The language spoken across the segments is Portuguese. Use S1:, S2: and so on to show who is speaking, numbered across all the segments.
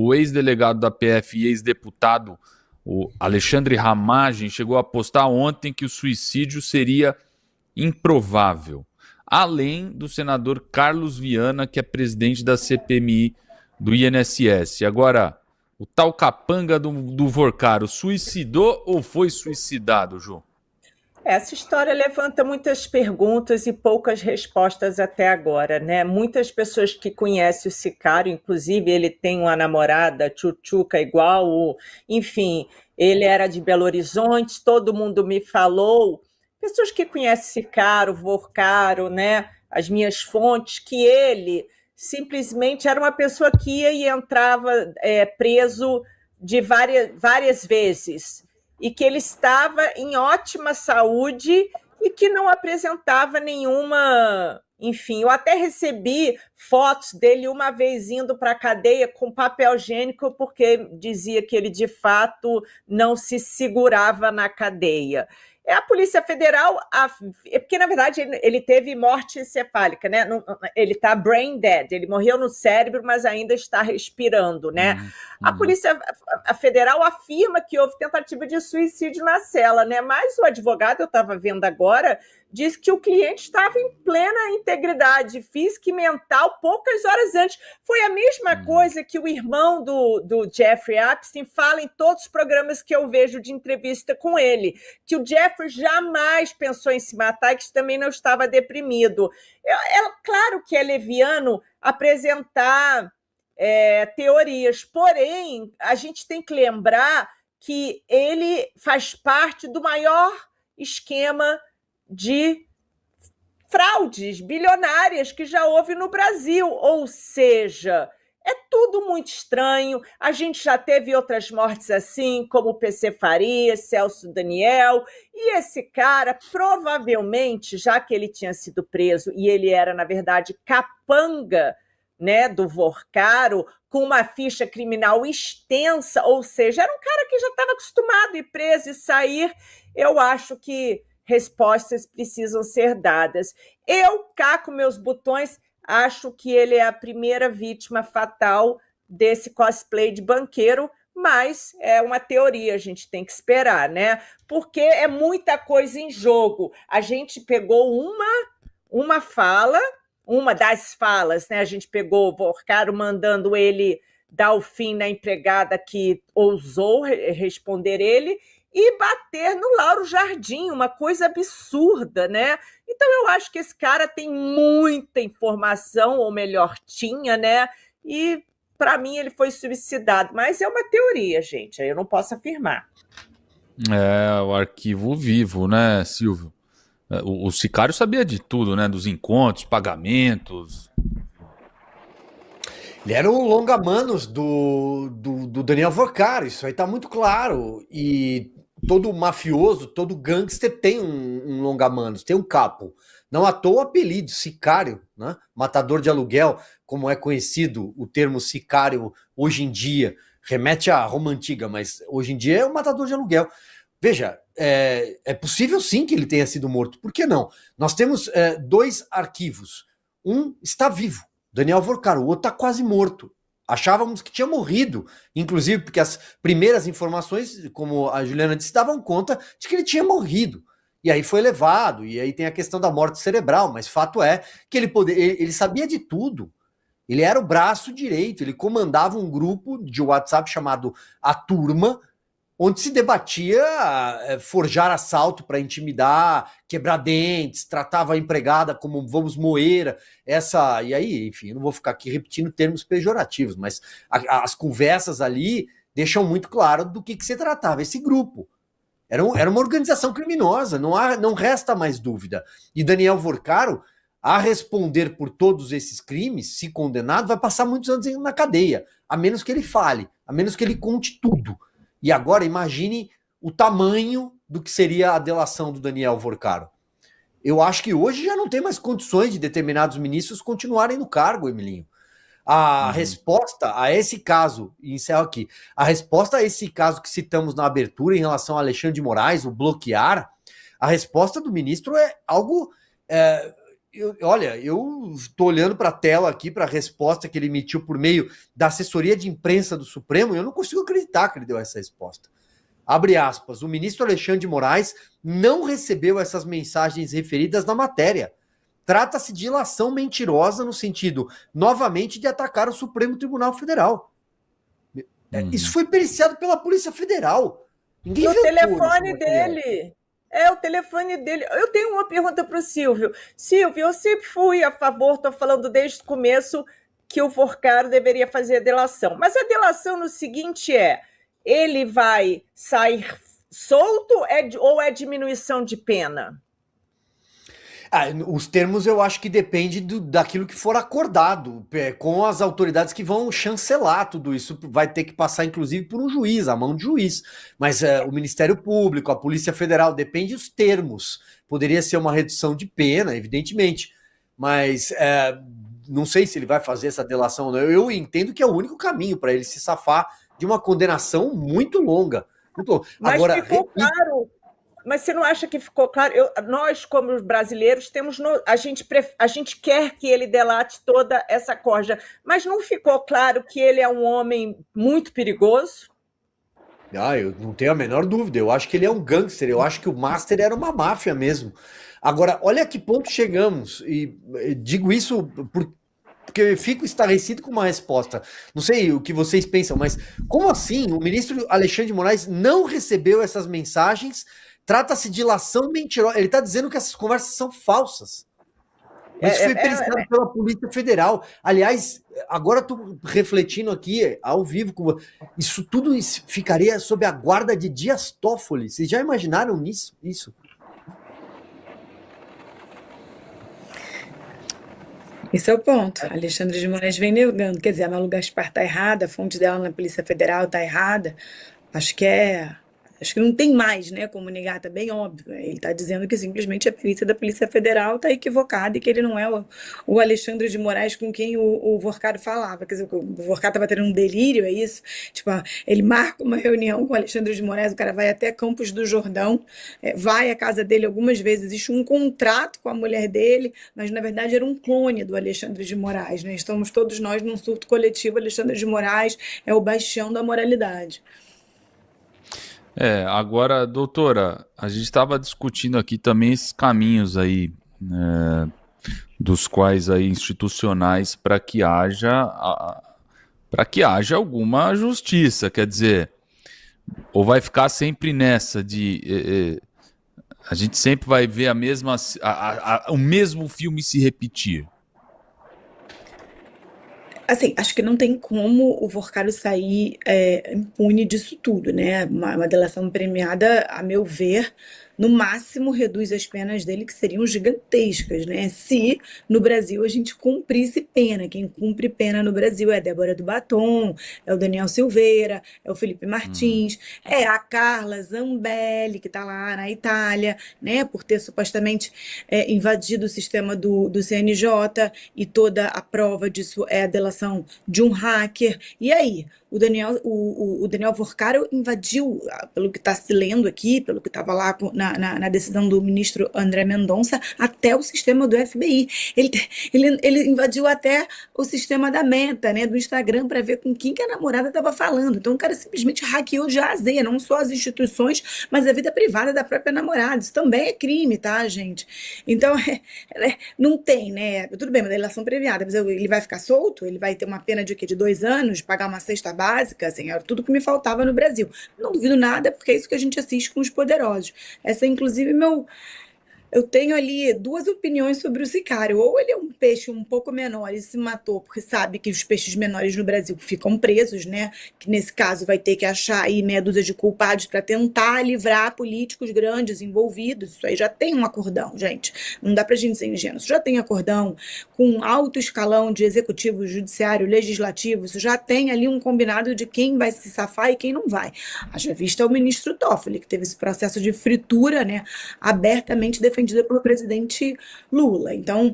S1: o ex-delegado da PF e ex-deputado, o Alexandre Ramagem, chegou a postar ontem que o suicídio seria improvável, além do senador Carlos Viana, que é presidente da CPMI do INSS. Agora, o tal capanga do Vorcaro suicidou ou foi suicidado, Ju?
S2: Essa história levanta muitas perguntas e poucas respostas até agora, né? Muitas pessoas que conhecem o Sicário, inclusive ele tem uma namorada, tchutchuca igual, enfim, ele era de Belo Horizonte, todo mundo me falou, pessoas que conhecem Sicário, Vorcaro, né? As minhas fontes, que ele simplesmente era uma pessoa que ia e entrava preso de várias vezes, e que ele estava em ótima saúde e que não apresentava nenhuma... Enfim, eu até recebi fotos dele uma vez indo para a cadeia com papel higiênico, porque dizia que ele, de fato, não se segurava na cadeia. É a Polícia Federal, porque, na verdade, ele teve morte encefálica, né? Ele está brain dead, ele morreu no cérebro, mas ainda está respirando, né? A Polícia Federal afirma que houve tentativa de suicídio na cela, né? Mas o advogado, eu estava vendo agora, diz que o cliente estava em plena integridade física e mental poucas horas antes. Foi a mesma coisa que o irmão do Jeffrey Epstein fala em todos os programas que eu vejo de entrevista com ele, que o Jeffrey jamais pensou em se matar e que também não estava deprimido. Claro que é leviano apresentar teorias, porém, a gente tem que lembrar que ele faz parte do maior esquema de fraudes bilionárias que já houve no Brasil, ou seja, é tudo muito estranho. A gente já teve outras mortes assim, como o PC Faria, Celso Daniel, e esse cara, provavelmente, já que ele tinha sido preso e ele era, na verdade, capanga, né, do Vorcaro, com uma ficha criminal extensa, ou seja, era um cara que já estava acostumado a ir preso e sair. Eu acho que respostas precisam ser dadas. Eu, cá com meus botões, acho que ele é a primeira vítima fatal desse cosplay de banqueiro, mas é uma teoria, a gente tem que esperar, né? Porque é muita coisa em jogo. A gente pegou uma fala, uma das falas, né? A gente pegou o Vorcaro mandando ele dar o fim na empregada que ousou responder ele, e bater no Lauro Jardim, uma coisa absurda, né? Então eu acho que esse cara tem muita informação, ou melhor, tinha, né? E para mim ele foi suicidado, mas é uma teoria, gente, eu não posso afirmar.
S1: É, o arquivo vivo, né, Silvio? O Sicário sabia de tudo, né? Dos encontros, pagamentos.
S3: Ele era o longa-manos do Daniel Vorcaro, isso aí tá muito claro. E todo mafioso, todo gangster tem um longa-manos, tem um capo. Não à toa o apelido, sicário, né? Matador de aluguel, como é conhecido o termo sicário hoje em dia, remete à Roma Antiga, mas hoje em dia é o matador de aluguel. Veja, é possível sim que ele tenha sido morto, por que não? Nós temos dois arquivos, um está vivo, Daniel Vorcaro, o outro está quase morto. Achávamos que tinha morrido, inclusive porque as primeiras informações, como a Juliana disse, davam conta de que ele tinha morrido. E aí foi levado, e aí tem a questão da morte cerebral, mas fato é que ele sabia de tudo. Ele era o braço direito, ele comandava um grupo de WhatsApp chamado A Turma, onde se debatia forjar assalto para intimidar, quebrar dentes, tratava a empregada como vamos moer, e aí, enfim, eu não vou ficar aqui repetindo termos pejorativos, mas as conversas ali deixam muito claro do que se tratava esse grupo. Era uma organização criminosa, não resta mais dúvida. E Daniel Vorcaro, a responder por todos esses crimes, se condenado, vai passar muitos anos na cadeia, a menos que ele fale, a menos que ele conte tudo. E agora imagine o tamanho do que seria a delação do Daniel Vorcaro. Eu acho que hoje já não tem mais condições de determinados ministros continuarem no cargo, Emilinho. A resposta a esse caso, e encerro aqui, a resposta a esse caso que citamos na abertura em relação a Alexandre de Moraes, o bloquear, a resposta do ministro é algo Olha, eu estou olhando para a tela aqui, para a resposta que ele emitiu por meio da assessoria de imprensa do Supremo, e eu não consigo acreditar que ele deu essa resposta. Abre aspas, o ministro Alexandre de Moraes não recebeu essas mensagens referidas na matéria. Trata-se de ilação mentirosa no sentido, novamente, de atacar o Supremo Tribunal Federal. Isso foi periciado pela Polícia Federal.
S2: Ninguém viu o telefone dele. É o telefone dele. Eu tenho uma pergunta para o Silvio. Silvio, eu sempre fui a favor, estou falando desde o começo, que o Vorcaro deveria fazer a delação. Mas a delação no seguinte ele vai sair solto ou é diminuição de pena?
S3: Os termos eu acho que depende daquilo que for acordado com as autoridades que vão chancelar tudo isso. Vai ter que passar, inclusive, por um juiz, a mão de juiz. Mas o Ministério Público, a Polícia Federal, depende dos termos. Poderia ser uma redução de pena, evidentemente. Mas não sei se ele vai fazer essa delação ou não. Eu entendo que é o único caminho para ele se safar de uma condenação muito longa. Muito longa.
S2: Mas agora, ficou claro... Mas você não acha que ficou claro? Nós, como brasileiros, a gente quer que ele delate toda essa corja, mas não ficou claro que ele é um homem muito perigoso?
S3: Eu não tenho a menor dúvida. Eu acho que ele é um gangster. Eu acho que o Master era uma máfia mesmo. Agora, olha a que ponto chegamos. E digo isso porque eu fico estarrecido com uma resposta. Não sei o que vocês pensam, mas como assim o ministro Alexandre de Moraes não recebeu essas mensagens? Trata-se de ilação mentirosa. Ele está dizendo que essas conversas são falsas. Isso foi periciado pela Polícia Federal. Aliás, agora estou refletindo aqui, ao vivo, isso tudo ficaria sob a guarda de Dias Toffoli. Vocês já imaginaram nisso? Isso?
S4: Esse é o ponto. Alexandre de Moraes vem negando. Quer dizer, a Malu Gaspar está errada, a fonte dela na Polícia Federal está errada. Acho que não tem mais, né, como negar, tá bem óbvio. Ele está dizendo que simplesmente a perícia da Polícia Federal está equivocada e que ele não é o Alexandre de Moraes com quem o Vorcaro falava. Quer dizer, o Vorcaro estava tendo um delírio, é isso? Tipo, ele marca uma reunião com o Alexandre de Moraes, o cara vai até Campos do Jordão, vai à casa dele algumas vezes, existe um contrato com a mulher dele, mas na verdade era um clone do Alexandre de Moraes, né? Estamos todos nós num surto coletivo, Alexandre de Moraes é o bastião da moralidade.
S1: Agora, doutora, a gente estava discutindo aqui também esses caminhos aí, dos quais aí institucionais para que haja alguma justiça, quer dizer, ou vai ficar sempre nessa de a gente sempre vai ver o mesmo filme se repetir.
S4: Assim, acho que não tem como o Vorcaro sair impune disso tudo, né? Uma delação premiada, a meu ver, no máximo reduz as penas dele, que seriam gigantescas, né? Se no Brasil a gente cumprisse pena. Quem cumpre pena no Brasil é a Débora do Batom, é o Daniel Silveira, é o Felipe Martins, é a Carla Zambelli, que está lá na Itália, né? Por ter supostamente invadido o sistema do CNJ, e toda a prova disso é a delação de um hacker. E aí? O Daniel Vorcaro invadiu, pelo que está se lendo aqui, pelo que estava lá na decisão do ministro André Mendonça, até o sistema do FBI. Ele invadiu até o sistema da Meta, né, do Instagram, para ver com quem que a namorada estava falando. Então o cara simplesmente hackeou de A a Z, não só as instituições, mas a vida privada da própria namorada. Isso também é crime, tá, gente? Então, não tem, né? Tudo bem, uma delação premiada, mas ele vai ficar solto? Ele vai ter uma pena de 2 anos, pagar uma cesta básica, assim, era tudo que me faltava no Brasil. Não duvido nada, porque é isso que a gente assiste com Os Poderosos. Essa, inclusive, eu tenho ali 2 opiniões sobre o sicário. Ou ele é um peixe um pouco menor e se matou porque sabe que os peixes menores no Brasil ficam presos, né? Que nesse caso vai ter que achar aí meia dúzia de culpados para tentar livrar políticos grandes envolvidos. Isso aí já tem um acordão, gente. Não dá pra gente ser ingênuo. Isso já tem acordão com alto escalão de executivo, judiciário, legislativo. Isso já tem ali um combinado de quem vai se safar e quem não vai. Haja vista o ministro Toffoli, que teve esse processo de fritura, né? Abertamente defendida pelo presidente Lula. Então,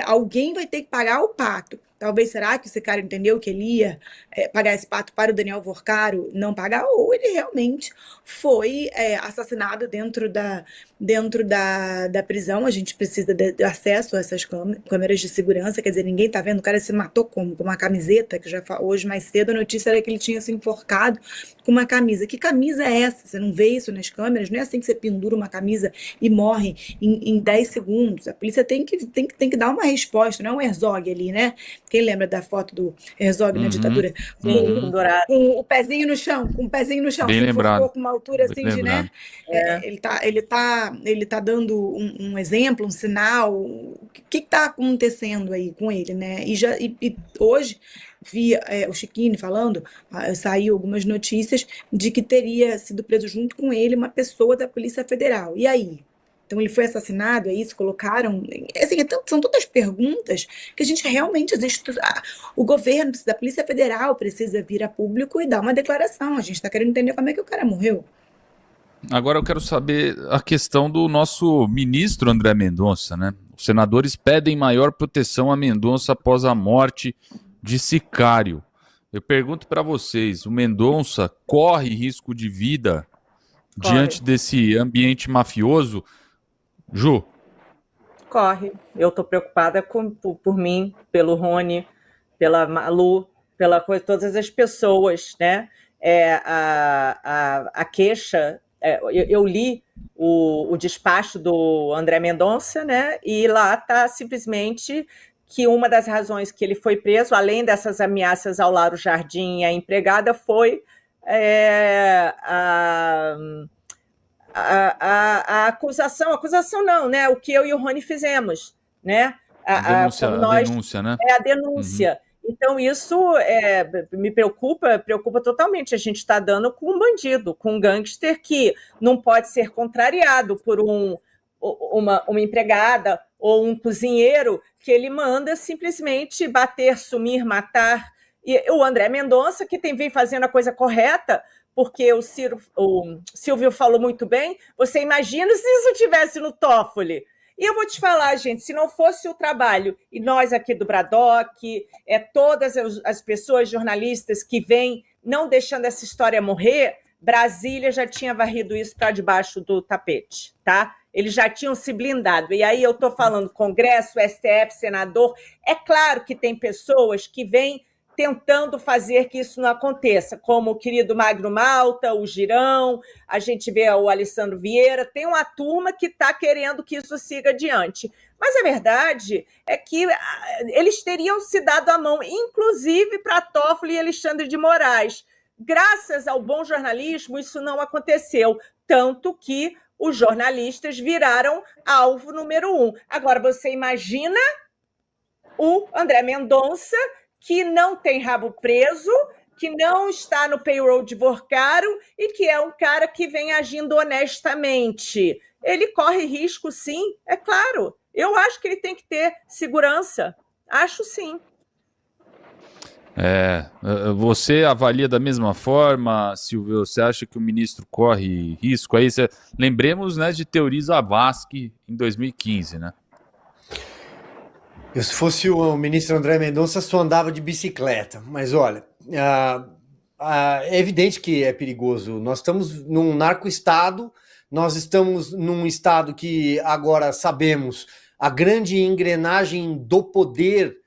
S4: alguém vai ter que pagar o pato. Talvez, será que o sicário entendeu que ele ia pagar esse pato para o Daniel Vorcaro não pagar? Ou ele realmente foi assassinado dentro da prisão? A gente precisa de acesso a essas câmeras de segurança, quer dizer, ninguém está vendo, o cara se matou como? Com uma camiseta, que já hoje mais cedo a notícia era que ele tinha se enforcado com uma camisa. Que camisa é essa? Você não vê isso nas câmeras? Não é assim que você pendura uma camisa e morre em 10 segundos. A polícia tem que dar uma resposta, não é um Herzog ali, né? Quem lembra da foto do Herzog na ditadura? Com o pezinho no chão,
S1: Bem
S4: se
S1: lembrado.
S4: enforcou com uma altura assim
S1: Bem
S4: de, né? Ele tá dando um exemplo, um sinal. O que está acontecendo aí com ele, né? E hoje vi o Chiquini falando, saiu algumas notícias de que teria sido preso junto com ele uma pessoa da Polícia Federal. E aí? Então ele foi assassinado, é isso? Colocaram... Assim, são tantas perguntas que a gente realmente... O governo, da Polícia Federal precisa vir a público e dar uma declaração. A gente está querendo entender como é que o cara morreu.
S1: Agora eu quero saber a questão do nosso ministro André Mendonça, né? Os senadores pedem maior proteção a Mendonça após a morte de sicário. Eu pergunto para vocês, o Mendonça corre risco de vida diante desse ambiente mafioso? Ju?
S2: Corre. Eu estou preocupada por mim, pelo Rony, pela Malu, pela coisa, todas as pessoas, né? A queixa... eu li o despacho do André Mendonça, né? E lá está simplesmente que uma das razões que ele foi preso, além dessas ameaças ao Lauro Jardim e à empregada, foi a acusação não, né? O que eu e o Rony fizemos, né?
S1: A denúncia, né?
S2: A denúncia. Uhum. Então, isso me preocupa totalmente. A gente está dando com um bandido, com um gangster que não pode ser contrariado por uma empregada ou um cozinheiro que ele manda simplesmente bater, sumir, matar. E o André Mendonça, que vem fazendo a coisa correta, porque o Silvio falou muito bem, você imagina se isso tivesse no Toffoli. E eu vou te falar, gente, se não fosse o trabalho, e nós aqui do Bradock, todas as pessoas jornalistas que vêm não deixando essa história morrer, Brasília já tinha varrido isso para debaixo do tapete, tá? Eles já tinham se blindado. E aí eu estou falando Congresso, STF, senador. É claro que tem pessoas que vêm tentando fazer que isso não aconteça, como o querido Magno Malta, o Girão, a gente vê o Alessandro Vieira, tem uma turma que está querendo que isso siga adiante. Mas a verdade é que eles teriam se dado a mão, inclusive para Toffoli e Alexandre de Moraes. Graças ao bom jornalismo, isso não aconteceu, tanto que os jornalistas viraram alvo número 1. Agora, você imagina o André Mendonça, que não tem rabo preso, que não está no payroll de Vorcaro e que é um cara que vem agindo honestamente. Ele corre risco, sim, é claro. Eu acho que ele tem que ter segurança. Acho sim.
S1: Você avalia da mesma forma, Silvio? Você acha que o ministro corre risco? Aí lembremos, né, de Teori Zavascki em 2015, né?
S3: Eu, se fosse o ministro André Mendonça, só andava de bicicleta. Mas olha, é evidente que é perigoso. Nós estamos num narco-estado, nós estamos num estado que agora sabemos a grande engrenagem do poder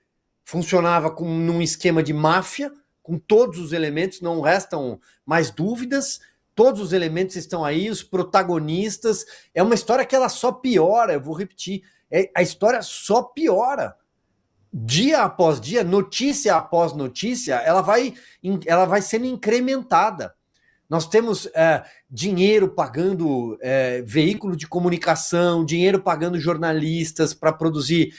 S3: funcionava num esquema de máfia, com todos os elementos, não restam mais dúvidas, todos os elementos estão aí, os protagonistas. É uma história que ela só piora, eu vou repetir, a história só piora. Dia após dia, notícia após notícia, ela vai sendo incrementada. Nós temos dinheiro pagando veículo de comunicação, dinheiro pagando jornalistas para produzir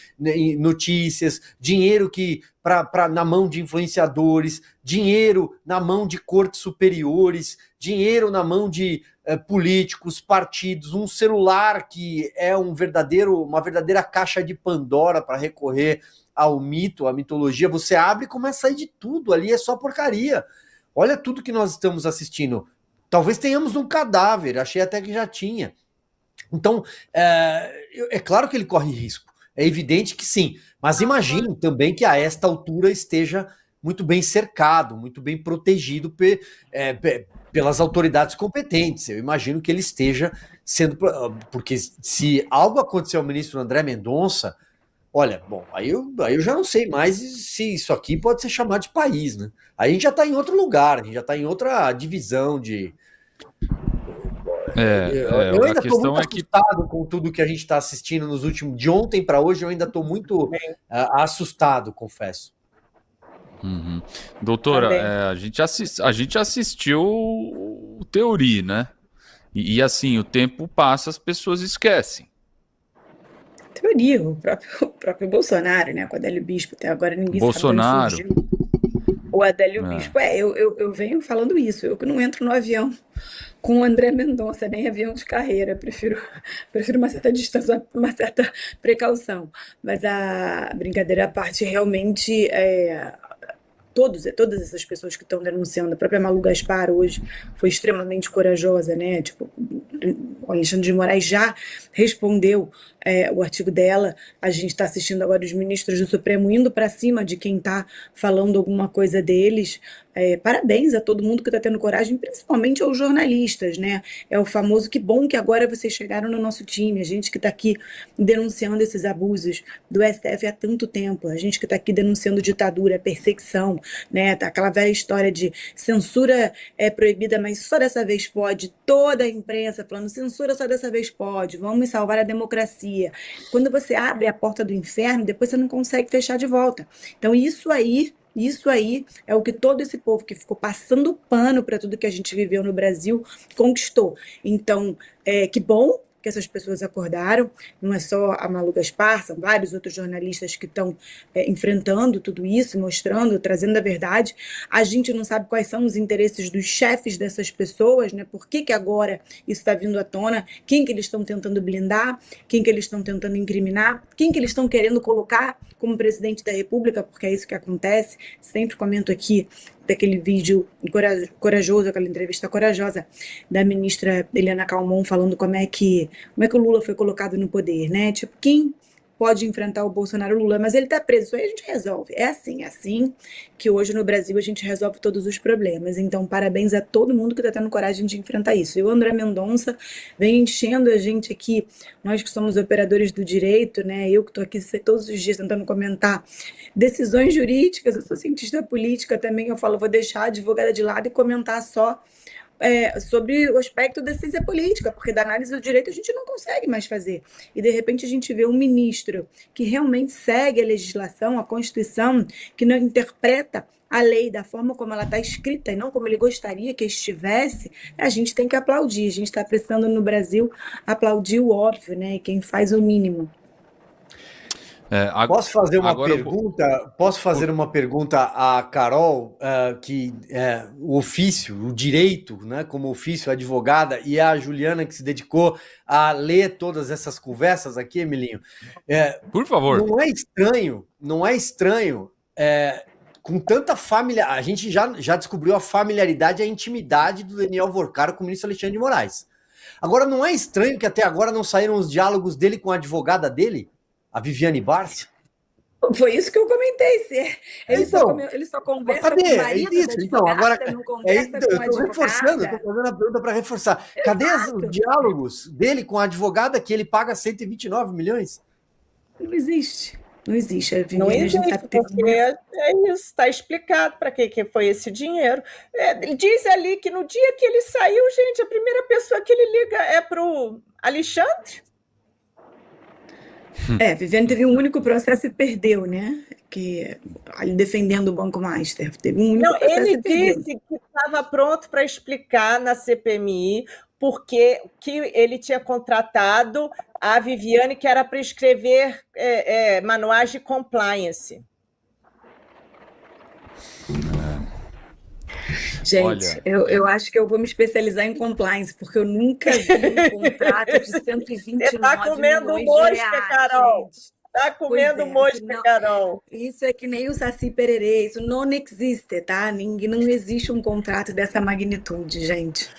S3: notícias, dinheiro na mão de influenciadores, dinheiro na mão de cortes superiores, dinheiro na mão de políticos, partidos, um celular que é uma verdadeira caixa de Pandora para recorrer ao mito, à mitologia. Você abre e começa a sair de tudo, ali é só porcaria. Olha tudo que nós estamos assistindo. Talvez tenhamos um cadáver, achei até que já tinha. Então, é claro que ele corre risco. é evidente que sim. Mas imagino também que a esta altura esteja muito bem cercado, muito bem protegido pelas autoridades competentes. Eu imagino que ele esteja sendo... Porque se algo aconteceu ao ministro André Mendonça, olha, bom, aí eu já não sei mais se isso aqui pode ser chamado de país, né? Aí a gente já está em outro lugar, a gente já está em outra divisão de... eu ainda estou muito assustado com tudo que a gente está assistindo nos últimos... De ontem para hoje eu ainda estou muito assustado, confesso.
S1: Uhum. Doutora, a gente assistiu o Teori, né? E assim, o tempo passa, as pessoas esquecem.
S4: Teoria, o próprio Bolsonaro, né? Com o Adélio Bispo, até agora ninguém
S1: Bolsonaro.
S4: sabe de onde surgiu. O Adélio Bispo, eu venho falando isso, eu que não entro no avião com o André Mendonça, nem avião de carreira, prefiro uma certa distância, uma certa precaução. Mas a brincadeira à parte, realmente, todas essas pessoas que estão denunciando, a própria Malu Gaspar hoje foi extremamente corajosa, né? Tipo, o Alexandre de Moraes já respondeu o artigo dela. A gente está assistindo agora os ministros do Supremo indo para cima de quem está falando alguma coisa deles. Parabéns a todo mundo que está tendo coragem, principalmente aos jornalistas, né? É o famoso que bom que agora vocês chegaram no nosso time, a gente que está aqui denunciando esses abusos do STF há tanto tempo, a gente que está aqui denunciando ditadura, perseguição, né? Tá aquela velha história de censura é proibida, mas só dessa vez pode, toda a imprensa falando censura só dessa vez pode, vamos salvar a democracia. Quando você abre a porta do inferno, depois você não consegue fechar de volta. Então isso aí é o que todo esse povo que ficou passando pano para tudo que a gente viveu no Brasil conquistou. Então, que bom que essas pessoas acordaram, não é só a Malu Gaspar, são vários outros jornalistas que estão enfrentando tudo isso, mostrando, trazendo a verdade. A gente não sabe quais são os interesses dos chefes dessas pessoas, né? Por que agora isso está vindo à tona, quem que eles estão tentando blindar, quem que eles estão tentando incriminar, quem que eles estão querendo colocar como presidente da República, porque é isso que acontece. Sempre comento aqui daquele vídeo corajoso, aquela entrevista corajosa da ministra Helena Calmon falando como é que o Lula foi colocado no poder, né? Tipo, quem pode enfrentar o Bolsonaro Lula, mas ele tá preso, isso aí a gente resolve. É assim que hoje no Brasil a gente resolve todos os problemas. Então, parabéns a todo mundo que tá tendo coragem de enfrentar isso. E o André Mendonça vem enchendo a gente aqui, nós que somos operadores do direito, né? Eu que tô aqui todos os dias tentando comentar decisões jurídicas, eu sou cientista política também, eu falo, vou deixar a advogada de lado e comentar só sobre o aspecto da ciência política, porque da análise do direito a gente não consegue mais fazer. E, de repente, a gente vê um ministro que realmente segue a legislação, a Constituição, que não interpreta a lei da forma como ela está escrita e não como ele gostaria que estivesse, a gente tem que aplaudir. A gente está precisando, no Brasil, aplaudir o óbvio, né? E quem faz o mínimo.
S3: Posso fazer uma pergunta? Posso fazer uma pergunta à Carol, que o ofício, o direito, né, como ofício, advogada, e a Juliana, que se dedicou a ler todas essas conversas aqui, Emilinho.
S1: Por favor.
S3: Não é estranho, com tanta família. A gente já descobriu a familiaridade e a intimidade do Daniel Vorcaro com o ministro Alexandre de Moraes. Agora, não é estranho que até agora não saíram os diálogos dele com a advogada dele? A Viviane Barcia?
S4: Foi isso que eu comentei. Ele só conversa com o marido da advogada,
S3: então, agora,
S4: não conversa com a advogada.
S3: Eu estou reforçando, estou fazendo a pergunta para reforçar. Exato. Cadê os diálogos dele com a advogada que ele paga 129 milhões?
S4: Não existe. Não existe.
S2: Não existe, porque é isso, está explicado para que foi esse dinheiro. Diz ali que no dia que ele saiu, gente, a primeira pessoa que ele liga é para o Alexandre.
S4: Viviane teve um único processo e perdeu, né? Que ali defendendo o Banco Master. Teve um único processo
S2: ele
S4: e perdeu.
S2: Disse que estava pronto para explicar na CPMI porque que ele tinha contratado a Viviane, que era para escrever manuais de compliance.
S4: Gente, eu acho que eu vou me especializar em compliance, porque eu nunca vi um contrato de 129 milhões de reais. Você está comendo
S2: mosca, Carol. Está comendo mosca, Carol.
S4: Isso é que nem o Saci Pererê, isso não existe, tá? Não existe um contrato dessa magnitude, gente.